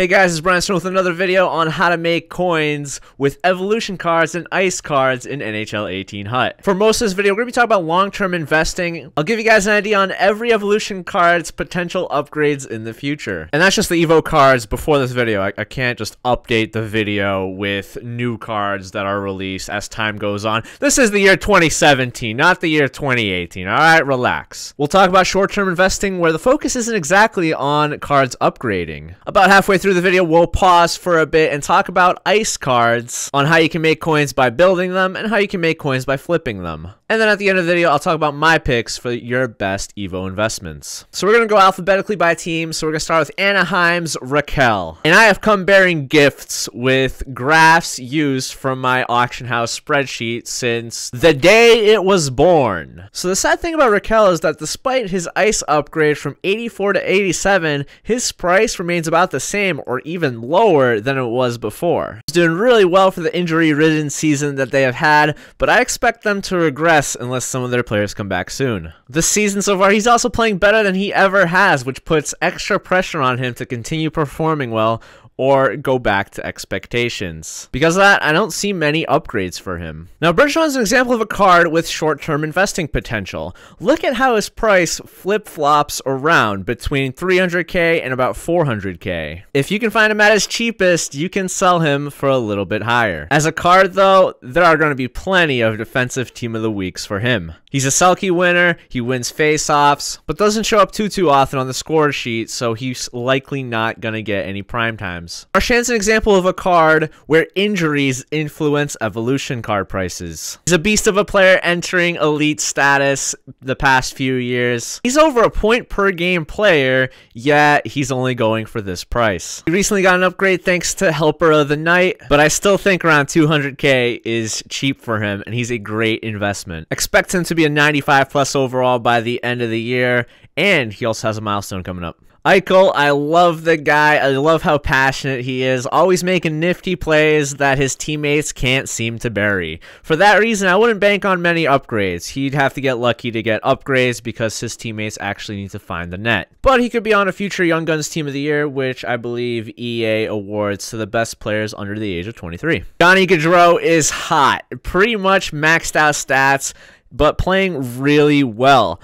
Hey guys, it's Brianstormed with another video on how to make coins with evolution cards and ice cards in NHL 18 Hut. For most of this video, we're going to be talking about long-term investing. I'll give you guys an idea on every evolution card's potential upgrades in the future. And that's just the EVO cards before this video. I can't just update the video with new cards that are released as time goes on. This is the year 2017, not the year 2018. Alright, relax. We'll talk about short-term investing where the focus isn't exactly on cards upgrading. About halfway through the video, we'll pause for a bit and talk about ice cards on how you can make coins by building them and how you can make coins by flipping them. And then at the end of the video, I'll talk about my picks for your best EVO investments. So we're going to go alphabetically by team. So we're going to start with Anaheim's Raquel. And I have come bearing gifts with graphs used from my auction house spreadsheet since the day it was born. So the sad thing about Raquel is that despite his ice upgrade from 84 to 87, his price remains about the same or even lower than it was before. He's doing really well for the injury-ridden season that they have had, but I expect them to regress unless some of their players come back soon. This season so far, he's also playing better than he ever has, which puts extra pressure on him to continue performing well or go back to expectations. Because of that, I don't see many upgrades for him. Now, Bergeron is an example of a card with short-term investing potential. Look at how his price flip-flops around between 300k and about 400k. If you can find him at his cheapest, you can sell him for a little bit higher. As a card, though, there are going to be plenty of defensive team of the weeks for him. He's a Selke winner, he wins face-offs, but doesn't show up too often on the score sheet, so he's likely not going to get any prime times. Marchand's an example of a card where injuries influence evolution card prices. He's a beast of a player entering elite status the past few years. He's over a point per game player, yet he's only going for this price. He recently got an upgrade thanks to Helper of the Night, but I still think around 200k is cheap for him, and he's a great investment. Expect him to be a 95 plus overall by the end of the year, and he also has a milestone coming up. Eichel, I love the guy. I love how passionate he is, always making nifty plays that his teammates can't seem to bury. For that reason, I wouldn't bank on many upgrades. He'd have to get lucky to get upgrades because his teammates actually need to find the net. But he could be on a future Young Guns Team of the Year, which I believe EA awards to the best players under the age of 23. Johnny Giroux is hot. Pretty much maxed out stats, but playing really well.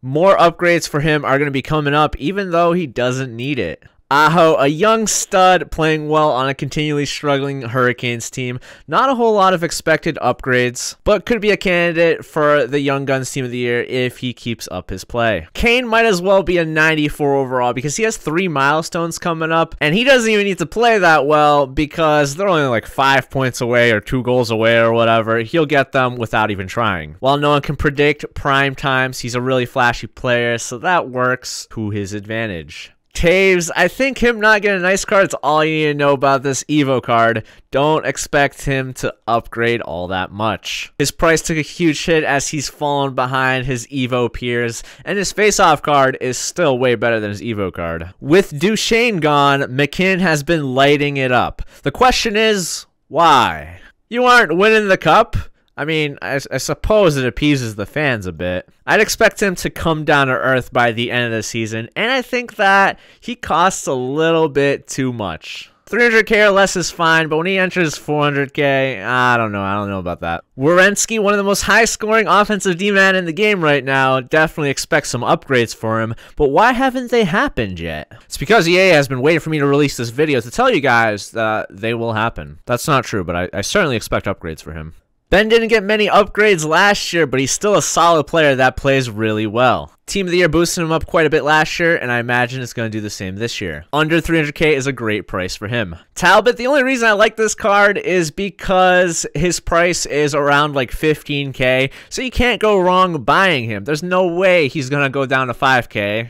More upgrades for him are going to be coming up, even though he doesn't need it. Aho, a young stud playing well on a continually struggling Hurricanes team. Not a whole lot of expected upgrades, but could be a candidate for the Young Guns Team of the Year if he keeps up his play. Kane might as well be a 94 overall because he has 3 milestones coming up, and he doesn't even need to play that well because they're only like 5 points away or 2 goals away or whatever. He'll get them without even trying. While no one can predict prime times, he's a really flashy player, so that works to his advantage. Taves, I think him not getting a nice card is all you need to know about this EVO card. Don't expect him to upgrade all that much. His price took a huge hit as he's fallen behind his EVO peers, and his face-off card is still way better than his EVO card. With Duchesne gone, McKinnon has been lighting it up. The question is, why? You aren't winning the cup? I mean, I suppose it appeases the fans a bit. I'd expect him to come down to earth by the end of the season, and I think that he costs a little bit too much. 300k or less is fine, but when he enters 400k, I don't know about that. Werenski, one of the most high-scoring offensive D-man in the game right now, definitely expect some upgrades for him, but why haven't they happened yet? It's because EA has been waiting for me to release this video to tell you guys that they will happen. That's not true, but I certainly expect upgrades for him. Ben didn't get many upgrades last year, but he's still a solid player that plays really well. Team of the Year boosted him up quite a bit last year, and I imagine it's going to do the same this year. Under 300k is a great price for him. Talbot, the only reason I like this card is because his price is around like 15k, so you can't go wrong buying him. There's no way he's going to go down to 5k,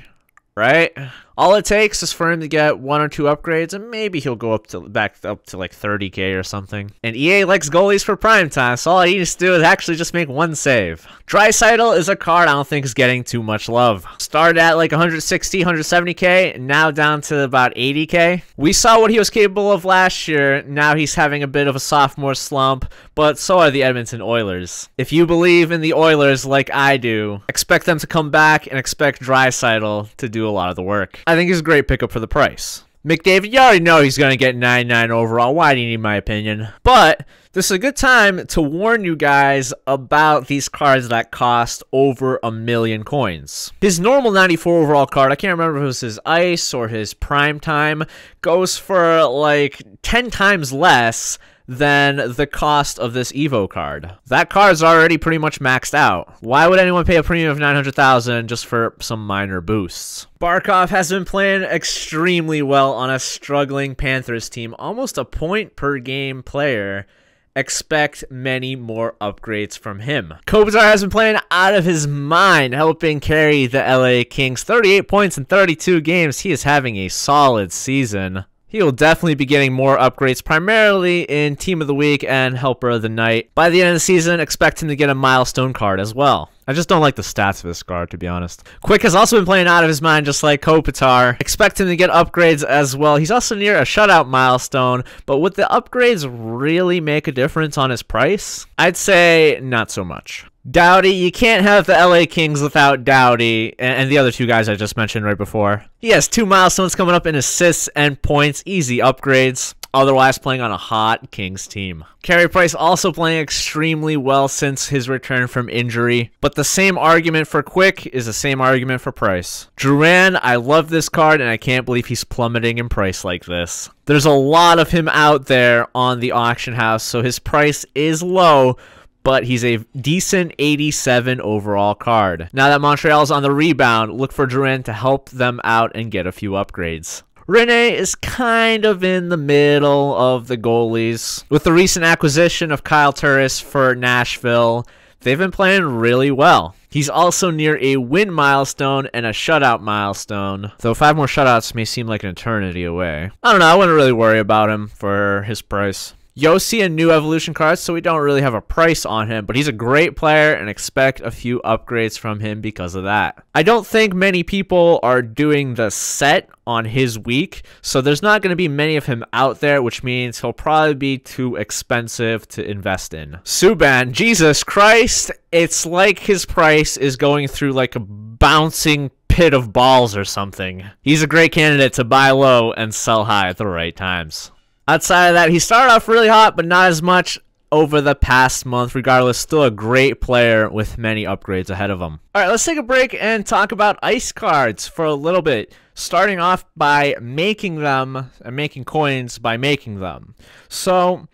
right? All it takes is for him to get 1 or 2 upgrades, and maybe he'll go back up to like 30k or something. And EA likes goalies for prime time, so all he needs to do is actually just make 1 save. Draisaitl is a card I don't think is getting too much love. Started at like 160, 170k, now down to about 80k. We saw what he was capable of last year. Now he's having a bit of a sophomore slump, but so are the Edmonton Oilers. If you believe in the Oilers like I do, expect them to come back and expect Draisaitl to do a lot of the work. I think he's a great pickup for the price. McDavid, you already know he's going to get 99 overall. Why do you need my opinion? But this is a good time to warn you guys about these cards that cost over 1 million coins. His normal 94 overall card, I can't remember if it was his Ice or his Prime Time, goes for like 10 times less than the cost of this EVO card. That card's already pretty much maxed out. Why would anyone pay a premium of 900,000 just for some minor boosts? Barkov has been playing extremely well on a struggling Panthers team, almost a point per game player. Expect many more upgrades from him. Kopitar has been playing out of his mind, helping carry the LA Kings. 38 points in 32 games. He is having a solid season. He will definitely be getting more upgrades, primarily in Team of the Week and Helper of the Night. By the end of the season, expect him to get a milestone card as well. I just don't like the stats of this card, to be honest. Quick has also been playing out of his mind, just like Kopitar. Expect him to get upgrades as well. He's also near a shutout milestone, but would the upgrades really make a difference on his price? I'd say not so much. Doughty, you can't have the LA Kings without Doughty and the other two guys I just mentioned right before. He has 2 milestones coming up in assists and points, easy upgrades. Otherwise playing on a hot Kings team. Carey Price also playing extremely well since his return from injury, but the same argument for Quick is the same argument for Price. Duran, I love this card and I can't believe he's plummeting in price like this. There's a lot of him out there on the auction house, so his price is low, but he's a decent 87 overall card. Now that Montreal's on the rebound, look for Duran to help them out and get a few upgrades. Rene is kind of in the middle of the goalies. With the recent acquisition of Kyle Turris for Nashville, they've been playing really well. He's also near a win milestone and a shutout milestone, though 5 more shutouts may seem like an eternity away. I don't know, I wouldn't really worry about him for his price. Yossi, a new evolution card, so we don't really have a price on him, but he's a great player and expect a few upgrades from him because of that. I don't think many people are doing the set on his week, so there's not going to be many of him out there, which means he'll probably be too expensive to invest in. Subban, Jesus Christ, it's like his price is going through like a bouncing pit of balls or something. He's a great candidate to buy low and sell high at the right times. Outside of that, he started off really hot, but not as much over the past month. Regardless, still a great player with many upgrades ahead of him. All right, let's take a break and talk about ice cards for a little bit. Starting off by making them, and making coins by making them. So,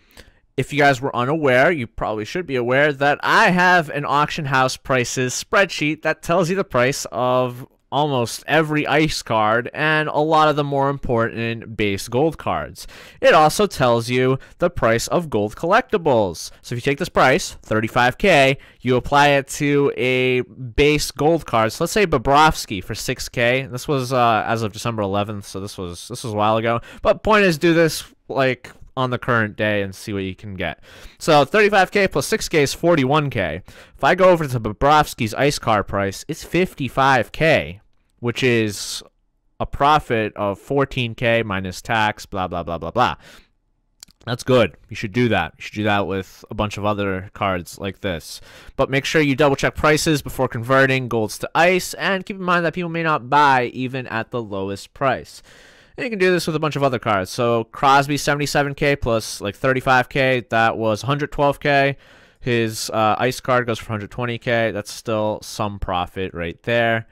if you guys were unaware, you probably should be aware that I have an auction house prices spreadsheet that tells you the price of almost every ice card and a lot of the more important base gold cards. It also tells you the price of gold collectibles. So if you take this price, 35K, you apply it to a base gold card. So let's say Bobrovsky for 6K. This was as of December 11th, so this was a while ago. But point is, do this like on the current day and see what you can get. So 35K plus 6K is 41K. If I go over to Bobrovsky's ice card price, it's 55K, which is a profit of 14K minus tax, blah, blah, blah, blah, blah. That's good. You should do that. You should do that with a bunch of other cards like this. But make sure you double check prices before converting golds to ice, and keep in mind that people may not buy even at the lowest price. And you can do this with a bunch of other cards. So Crosby 77K plus like 35K, that was 112K. His ice card goes for 120K. That's still some profit right there.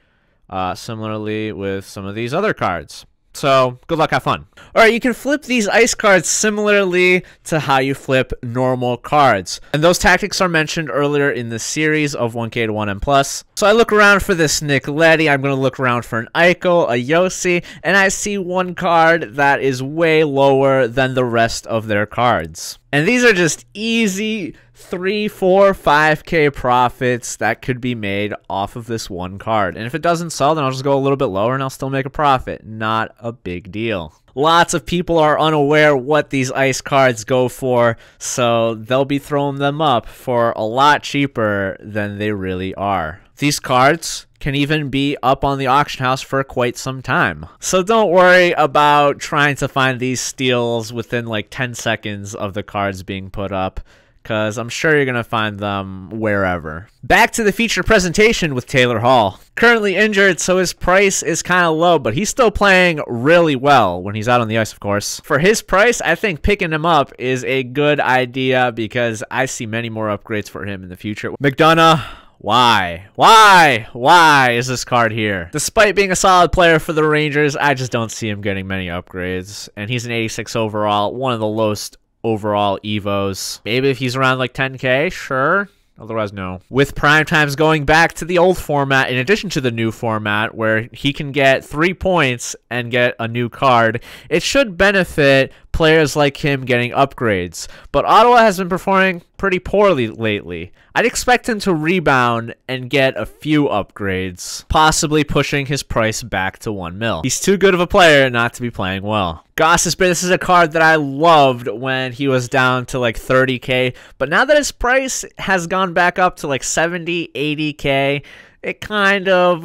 Similarly with some of these other cards. So, good luck, have fun. Alright, you can flip these ice cards similarly to how you flip normal cards. And those tactics are mentioned earlier in the series of 1K to 1M+. So I look around for this Nicoletti, I'm going to look around for an Eichel, a Yossi, and I see one card that is way lower than the rest of their cards. And these are just easy 3, 4, 5K profits that could be made off of this one card. And if it doesn't sell, then I'll just go a little bit lower and I'll still make a profit. Not a big deal. Lots of people are unaware what these ice cards go for, so they'll be throwing them up for a lot cheaper than they really are. These cards can even be up on the auction house for quite some time. So don't worry about trying to find these steals within like 10 seconds of the cards being put up. because I'm sure you're going to find them wherever. Back to the feature presentation with Taylor Hall. Currently injured, so his price is kind of low, but he's still playing really well when he's out on the ice, of course. For his price, I think picking him up is a good idea because I see many more upgrades for him in the future. McDonough. Why is this card here? Despite being a solid player for the Rangers, I just don't see him getting many upgrades. And he's an 86 overall, one of the lowest overall EVOs. Maybe if he's around like 10K, sure. Otherwise, no. With prime times going back to the old format in addition to the new format where he can get 3 points and get a new card, it should benefit players like him getting upgrades. But Ottawa has been performing pretty poorly lately. I'd expect him to rebound and get a few upgrades, possibly pushing his price back to 1 mil. He's too good of a player not to be playing well. Gostisbehere, this is a card that I loved when he was down to like 30K, but now that his price has gone back up to like 70, 80K, it kind of,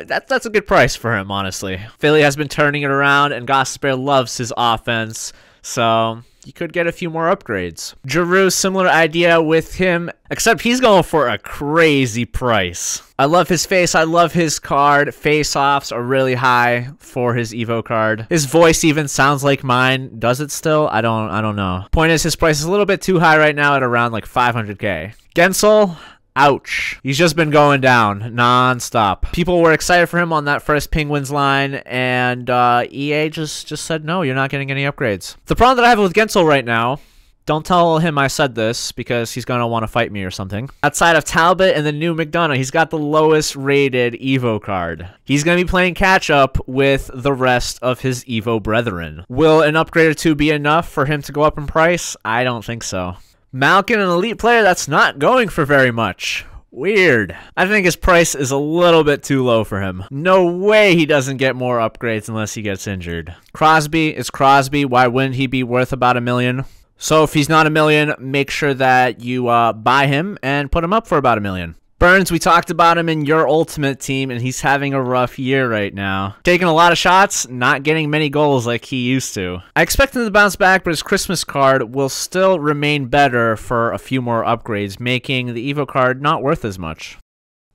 that's a good price for him, honestly. Philly has been turning it around, and Gostisbehere loves his offense, so you could get a few more upgrades. Giroux, similar idea with him, except he's going for a crazy price. I love his face. I love his card. Face-offs are really high for his EVO card. His voice even sounds like mine. Does it still? I don't know. Point is, his price is a little bit too high right now at around like 500K. Gensel. Ouch. He's just been going down non-stop. People were excited for him on that first Penguins line, and EA just said, no, you're not getting any upgrades. The problem that I have with Gensel right now, don't tell him I said this because he's going to want to fight me or something. Outside of Talbot and the new McDonough, he's got the lowest rated EVO card. He's going to be playing catch-up with the rest of his EVO brethren. Will an upgrade or two be enough for him to go up in price? I don't think so. Malkin, an elite player that's not going for very much. Weird. I think his price is a little bit too low for him. No way he doesn't get more upgrades unless he gets injured. Crosby is Crosby. Why wouldn't he be worth about $1 million? So if he's not $1 million, make sure that you buy him and put him up for about $1 million. Burns, we talked about him in your ultimate team, and he's having a rough year right now. Taking a lot of shots, not getting many goals like he used to. I expect him to bounce back, but his Christmas card will still remain better for a few more upgrades, making the EVO card not worth as much.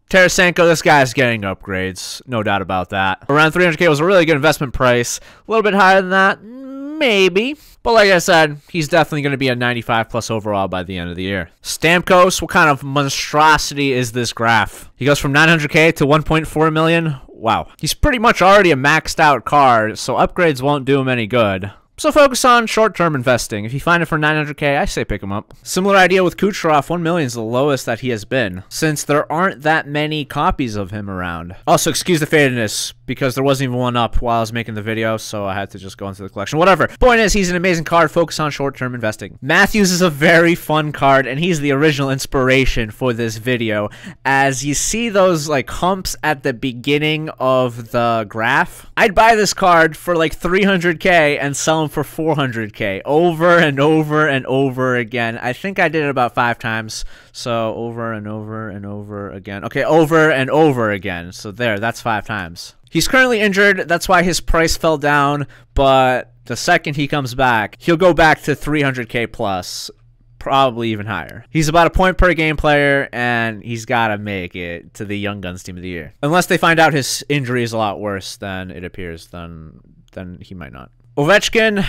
Tarasenko, this guy's getting upgrades, no doubt about that. Around 300K was a really good investment price. A little bit higher than that, maybe. But like I said, he's definitely going to be a 95 plus overall by the end of the year. Stamkos, what kind of monstrosity is this graph? He goes from 900K to 1.4 million. Wow. He's pretty much already a maxed out card, so upgrades won't do him any good. So focus on short-term investing. If you find it for 900K, I say pick him up. Similar idea with Kucherov. 1 million is the lowest that he has been, since there aren't that many copies of him around. Also, excuse the fadedness, because there wasn't even one up while I was making the video, so I had to just go into the collection. Whatever. Point is, he's an amazing card. Focus on short-term investing. Matthews is a very fun card, and he's the original inspiration for this video. As you see those like humps at the beginning of the graph, I'd buy this card for like 300K and sell him for 400K over and over and over again. I think I did it about 5 times. So over and over and over again. Okay, over and over again. So there, that's 5 times. He's currently injured. That's why his price fell down. But the second he comes back, he'll go back to 300K plus. Probably even higher. He's about a point per game player, and he's got to make it to the Young Guns Team of the Year. Unless they find out his injury is a lot worse than it appears, then he might not. Ovechkin,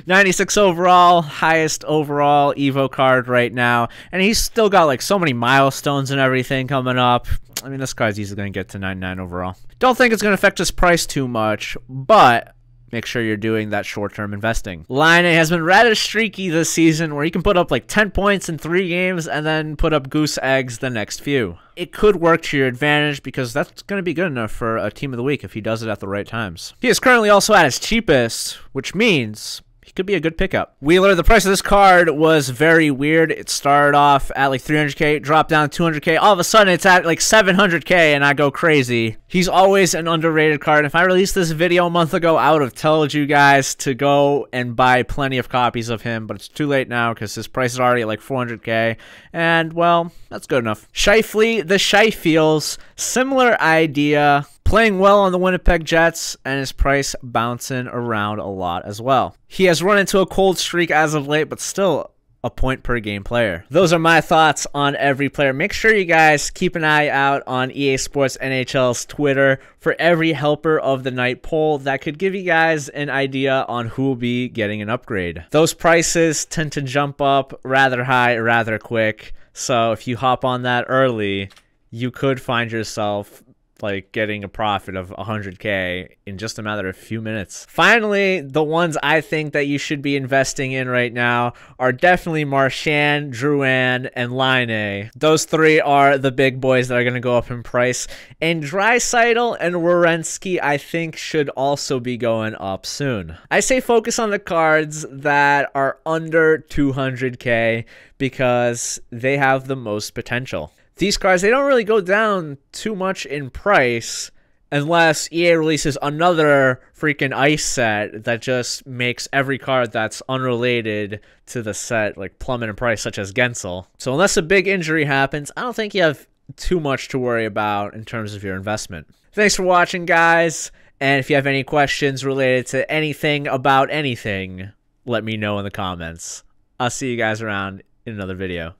96 overall, highest overall EVO card right now, and he's still got like so many milestones and everything coming up. I mean, this card's easily going to get to 99 overall. Don't think it's going to affect his price too much, but make sure you're doing that short-term investing. Line has been rather streaky this season, where he can put up like 10 points in 3 games and then put up goose eggs the next few. It could work to your advantage because that's going to be good enough for a team of the week if he does it at the right times. He is currently also at his cheapest, which means he could be a good pickup. Wheeler, the price of this card was very weird. It started off at like 300K, dropped down 200K. All of a sudden, it's at like 700K, and I go crazy. He's always an underrated card. If I released this video a month ago, I would have told you guys to go and buy plenty of copies of him, but it's too late now because his price is already at like 400K, and well, that's good enough. Shifley, the Shifeels, similar idea. Playing well on the Winnipeg Jets, and his price bouncing around a lot as well. He has run into a cold streak as of late, but still a point per game player. Those are my thoughts on every player. Make sure you guys keep an eye out on EA Sports NHL's Twitter for every helper of the night poll that could give you guys an idea on who will be getting an upgrade. Those prices tend to jump up rather high, rather quick. So if you hop on that early, you could find yourself like getting a profit of 100K in just a matter of a few minutes. Finally, the ones I think that you should be investing in right now are definitely Marchand, Drouin, and Laine. Those three are the big boys that are going to go up in price. And Draisaitl and Werenski, I think, should also be going up soon. I say focus on the cards that are under 200K because they have the most potential. These cards, they don't really go down too much in price unless EA releases another freaking ice set that just makes every card that's unrelated to the set like plummet in price, such as Gensel. So unless a big injury happens, I don't think you have too much to worry about in terms of your investment. Thanks for watching, guys. And if you have any questions related to anything about anything, let me know in the comments. I'll see you guys around in another video.